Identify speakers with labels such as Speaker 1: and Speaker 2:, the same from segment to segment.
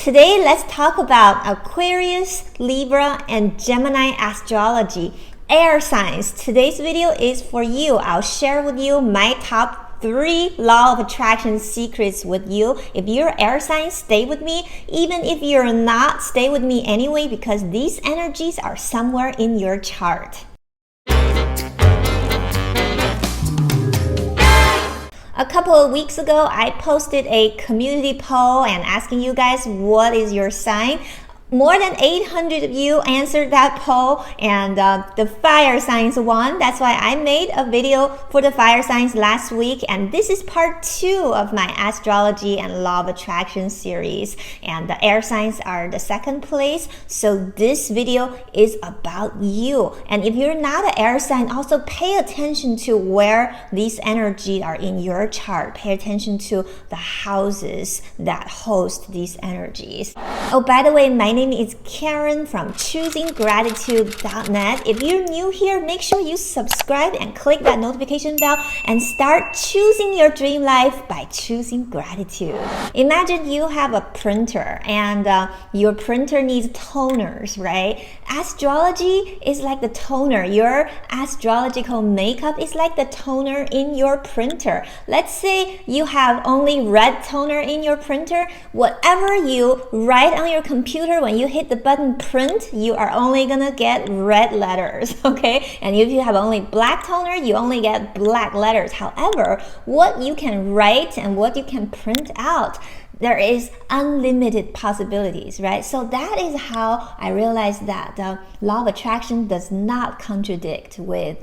Speaker 1: Today, let's talk about Aquarius, Libra, and Gemini astrology, air signs. Today's video is for you. I'll share with you my top 3 law of attraction secrets with you. If you're air sign, stay with me. Even if you're not, stay with me anyway because these energies are somewhere in your chart. A couple of weeks ago, I posted a community poll and asking you guys what is your sign. More than 800 of you answered that poll, and the fire signs won. That's why I made a video for the fire signs last week, and this is part 2 of my astrology and law of attraction series, and the air signs are the second place. So this video is about you, and if you're not an air sign, also pay attention to where these energies are in your chart. Pay attention to the houses that host these energies. Oh, by the way, my name is Karen from choosinggratitude.net. If you're new here, make sure you subscribe and click that notification bell and start choosing your dream life by choosing gratitude. Imagine you have a printer and your printer needs toners, right? Astrology is like the toner. Your astrological makeup is like the toner in your printer. Let's say you have only red toner in your printer. Whatever you write on your computer, when you hit the button print, you are only gonna get red letters, okay? And if you have only black toner, you only get black letters. However, what you can write and what you can print out, there is unlimited possibilities, right? So that is how I realized that the law of attraction does not contradict with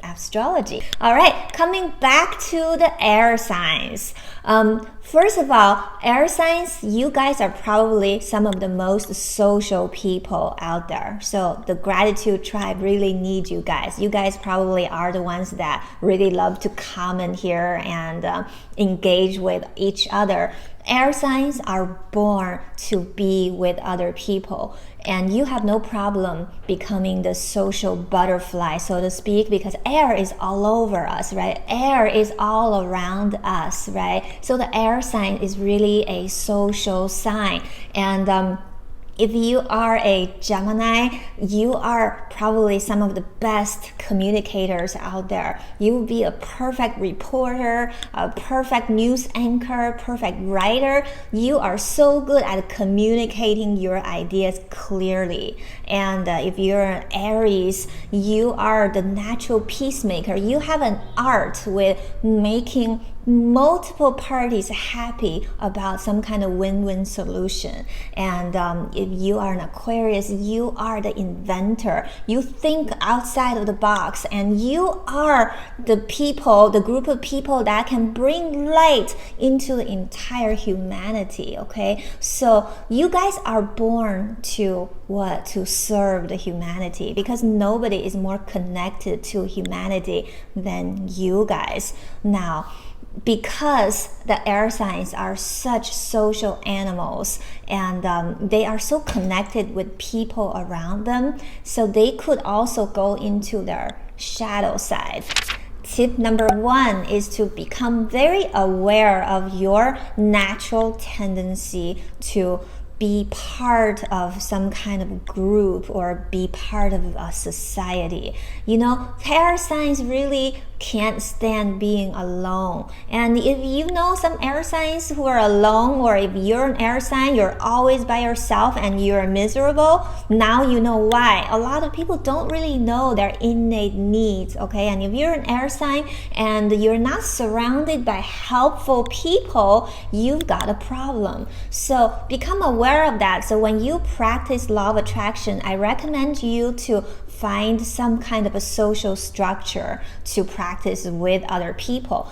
Speaker 1: astrology. All right, coming back to the air signs. First of all, air signs, you guys are probably some of the most social people out there. So the gratitude tribe really needs you guys. You guys probably are the ones that really love to comment here and engage with each other. Air signs are born to be with other people, and you have no problem becoming the social butterfly, so to speak, because air is all over us, right? Air is all around us, right? So the air sign is really a social sign. And if you are a Gemini, you are probably some of the best communicators out there. You will be a perfect reporter, a perfect news anchor, perfect writer. You are so good at communicating your ideas clearly. And if you're an Aries, you are the natural peacemaker. You have an art with making multiple parties happy about some kind of win-win solution. And if you are an Aquarius, you are the inventor. You think outside of the box, and you are the people, the group of people that can bring light into the entire humanity, okay? So you guys are born to what? To serve the humanity, because nobody is more connected to humanity than you guys. Now, because the air signs are such social animals, and they are so connected with people around them, so they could also go into their shadow side. Tip number 1 is to become very aware of your natural tendency to be part of some kind of group or be part of a society. You know, air signs really can't stand being alone. And if you know some air signs who are alone, or if you're an air sign, you're always by yourself and you're miserable, now you know why. A lot of people don't really know their innate needs, okay? And if you're an air sign and you're not surrounded by helpful people, you've got a problem. So become aware of that. So when you practice law of attraction, I recommend you to find some kind of a social structure to practice with other people.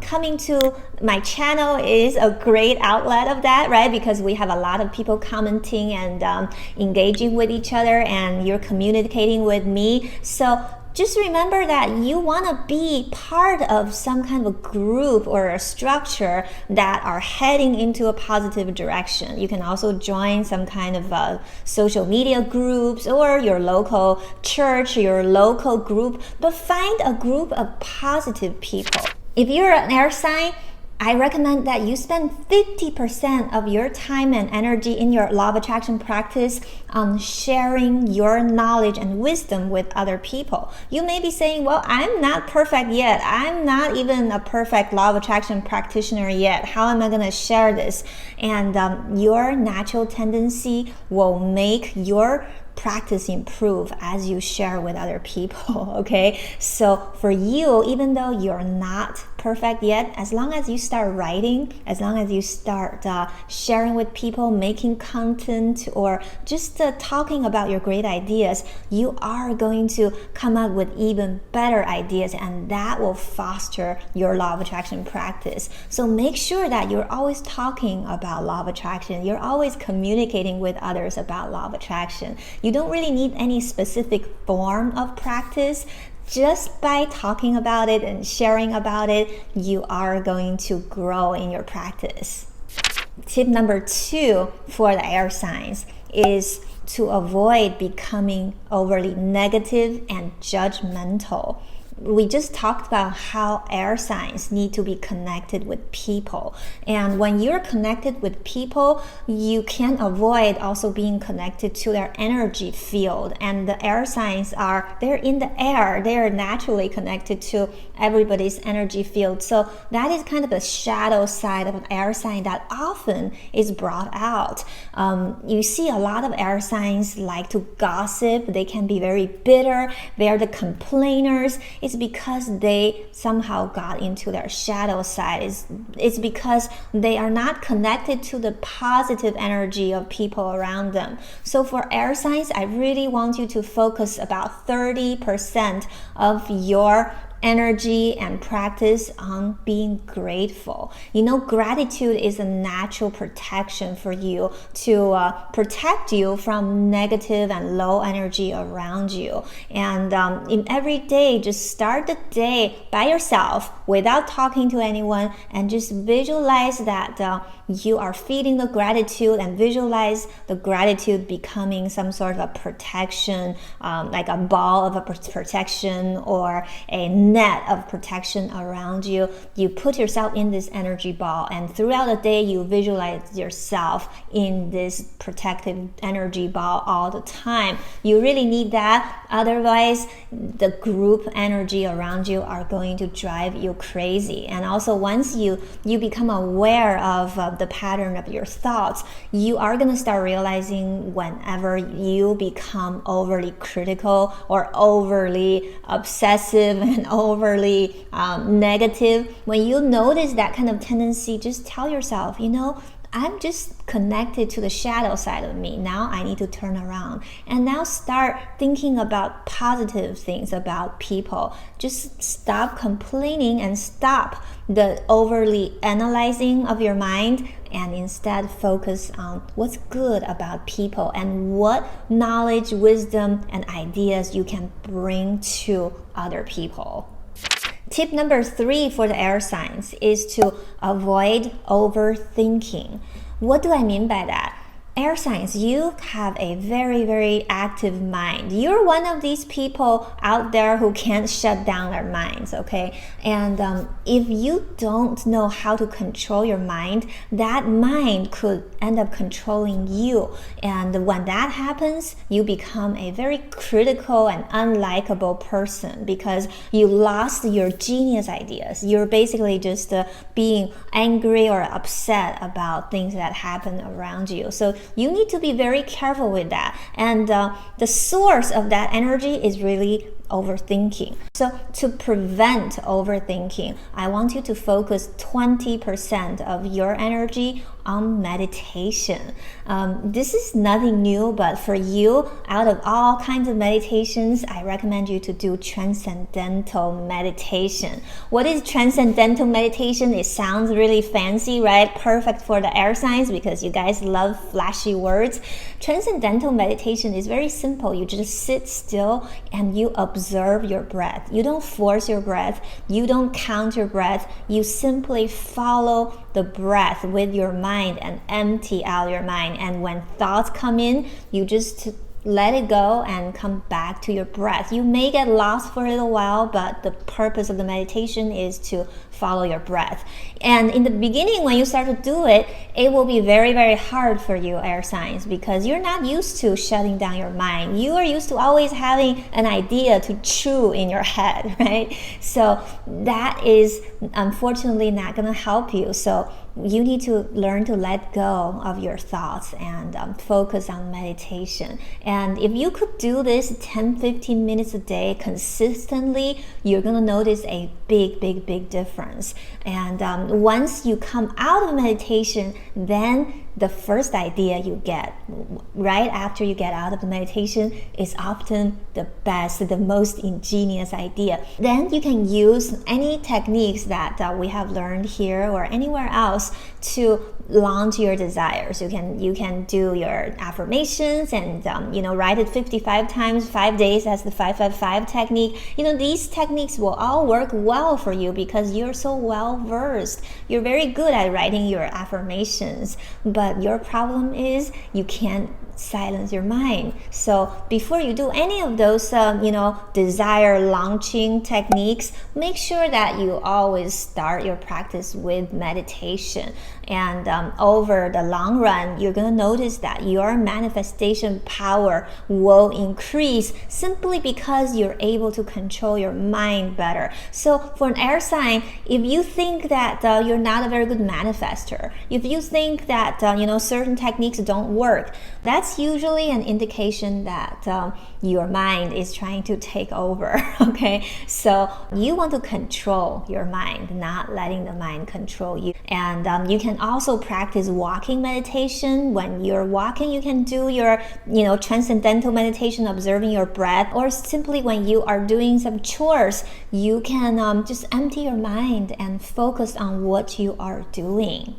Speaker 1: Coming to my channel is a great outlet of that, right? Because we have a lot of people commenting and engaging with each other, and you're communicating with me. So just remember that you want to be part of some kind of a group or a structure that are heading into a positive direction. You can also join some kind of social media groups or your local church, your local group, but find a group of positive people. If you're an air sign, I recommend that you spend 50% of your time and energy in your law of attraction practice on sharing your knowledge and wisdom with other people. You may be saying, well, I'm not perfect yet. I'm not even a perfect law of attraction practitioner yet. How am I going to share this? And your natural tendency will make your practice improve as you share with other people, okay? So for you, even though you're not perfect yet, as long as you start writing, as long as you start sharing with people, making content, or just talking about your great ideas, you are going to come up with even better ideas, and that will foster your law of attraction practice. So make sure that you're always talking about law of attraction. You're always communicating with others about law of attraction. You don't really need any specific form of practice. Just by talking about it and sharing about it, you are going to grow in your practice. Tip number 2 for the air signs is to avoid becoming overly negative and judgmental. We just talked about how air signs need to be connected with people. And when you're connected with people, you can't avoid also being connected to their energy field. And the air signs they're in the air. They're naturally connected to everybody's energy field. So that is kind of the shadow side of an air sign that often is brought out. You see a lot of air signs like to gossip. They can be very bitter. They're the complainers. It's because they somehow got into their shadow side. It's because they are not connected to the positive energy of people around them. So for air signs, I really want you to focus about 30% of your energy and practice on being grateful. You know, gratitude is a natural protection for you to protect you from negative and low energy around you. And in every day, just start the day by yourself without talking to anyone, and just visualize that you are feeding the gratitude, and visualize the gratitude becoming some sort of a protection, like a ball of a protection or a net of protection around you. You put yourself in this energy ball, and throughout the day you visualize yourself in this protective energy ball all the time. You really need that, otherwise the group energy around you are going to drive you crazy. And also once you become aware of the pattern of your thoughts, you are going to start realizing whenever you become overly critical or overly obsessive and overly negative, when you notice that kind of tendency, just tell yourself, you know, I'm just connected to the shadow side of me. Now I need to turn around and now start thinking about positive things about people. Just stop complaining and stop the overly analyzing of your mind, and instead focus on what's good about people and what knowledge, wisdom, and ideas you can bring to other people. Tip number 3 for the air signs is to avoid overthinking. What do I mean by that? Air signs, you have a very, very active mind. You're one of these people out there who can't shut down their minds, okay? And if you don't know how to control your mind, that mind could end up controlling you. And when that happens, you become a very critical and unlikable person because you lost your genius ideas. You're basically just being angry or upset about things that happen around you. So you need to be very careful with that. And the source of that energy is really overthinking. So to prevent overthinking, I want you to focus 20% of your energy on meditation. This is nothing new, but for you, out of all kinds of meditations, I recommend you to do transcendental meditation. What is transcendental meditation? It sounds really fancy, right? Perfect for the air signs because you guys love flashy words. Transcendental meditation is very simple. You just sit still and you observe your breath. You don't force your breath. You don't count your breath. You simply follow the breath with your mind and empty out your mind. And when thoughts come in, you just let it go and come back to your breath. You may get lost for a little while, but the purpose of the meditation is to follow your breath. And in the beginning, when you start to do it, it will be very, very hard for you, air signs, because you're not used to shutting down your mind. You are used to always having an idea to chew in your head, right? So that is unfortunately not going to help you. So you need to learn to let go of your thoughts and focus on meditation. And if you could do this 10-15 minutes a day consistently, you're going to notice a big difference. And once you come out of meditation, then the first idea you get right after you get out of the meditation is often the best, the most ingenious idea. Then you can use any techniques that we have learned here or anywhere else to launch your desires. You can do your affirmations and write it 55 times, 5 days. That's the 555 technique. These techniques will all work well for you because you're so well versed. You're very good at writing your affirmations, but your problem is you can't silence your mind. So before you do any of those desire launching techniques, make sure that you always start your practice with meditation. And over the long run, you're going to notice that your manifestation power will increase simply because you're able to control your mind better. So for an air sign, if you think that you're not a very good manifester, if you think that certain techniques don't work, that's usually an indication that your mind is trying to take over. Okay, so you want to control your mind, not letting the mind control you. And you can also practice walking meditation. When you're walking, you can do your transcendental meditation, observing your breath, or simply when you are doing some chores, you can just empty your mind and focus on what you are doing.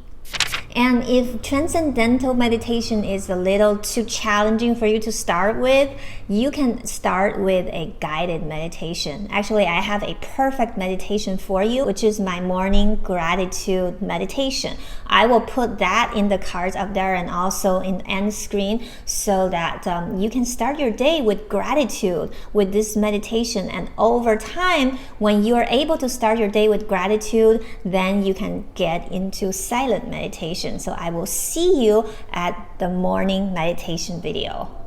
Speaker 1: And if transcendental meditation is a little too challenging for you to start with, you can start with a guided meditation. Actually, I have a perfect meditation for you, which is my morning gratitude meditation. I will put that in the cards up there and also in end screen so that you can start your day with gratitude with this meditation. And over time, when you are able to start your day with gratitude, then you can get into silent meditation. So I will see you at the morning meditation video.